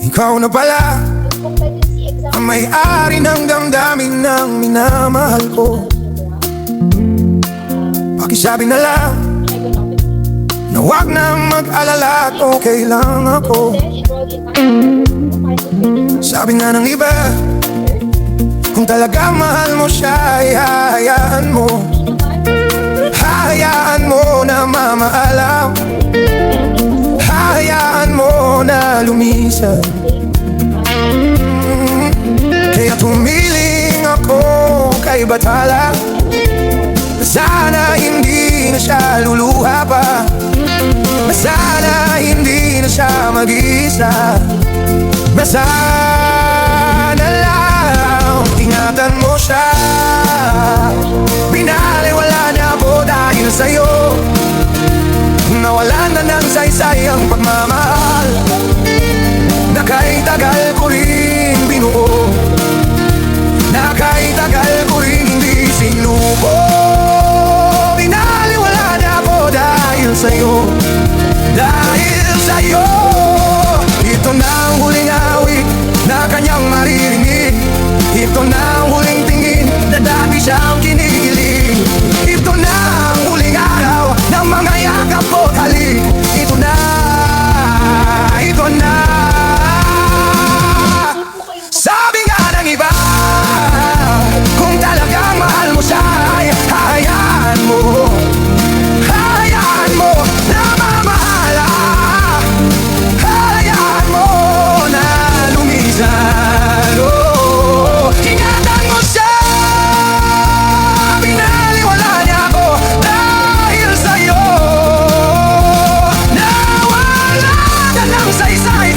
Ikaw na pala ang may-ari ng damdamin ng minamahal ko. Pakisabi na lang na huwag nang mag-alala at okay lang ako. Sabi nga ng iba, kung talagang mahal mo siya ay hahayaan mo. Hahayaan mo na mamaalam. Hahayaan mo na lumisan. Kaya tumiling ako kay Bathala. Sana hindi na siya luluha pa. Sana hindi na siya mag-isa. Sana lang ingatan mo siya. Binaliwala niya ako dahil sa'yo. Nawalan na ng saysay ang pagmamahal na kahit tagal ko rin binuo, na kahit tagal ko rin hindi sinuko. Binaliwala niya ako dahil sa'yo. Dahil sa'yo. Ito na ang huling awit na kanyang maririnig. Ito na ang huling tingin na dati siyang kinikilig. Ito na ang huling araw ng mga yakap ko halik. Ito na, ito na. Sabi nga ng iba, kung talagang mahal mo siya ay hayaan mo. Hayaan mo na mamahala. Hayaan mo na lumisan. Oh, ingatan mo siya. Binaliwala niya ako dahil sa'yo. Nawala na ng saysay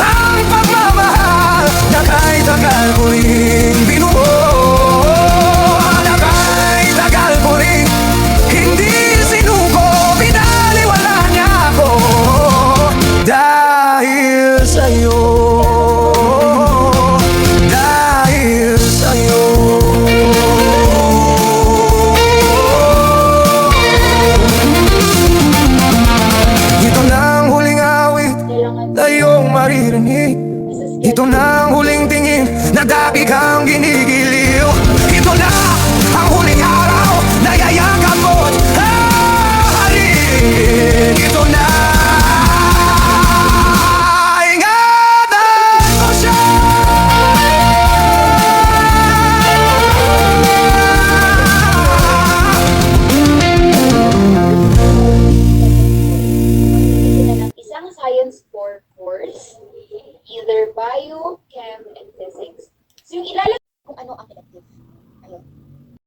ang pagmamahal na kahit tagal ko rin binuo. Na kahit tagal ko rin hindi sinuko. Binaliwala niya ako dahil sa'yo. Dahil sa'yo. Ito na ang huling awit na iyong maririnig. Ito na ang huling tingin na dati kang ginigiliw. Ito na ang huling araw na yayakap mo at hahalik. Ito na. Ingatan mo siya. Isang science core course, either bio, chem, and physics.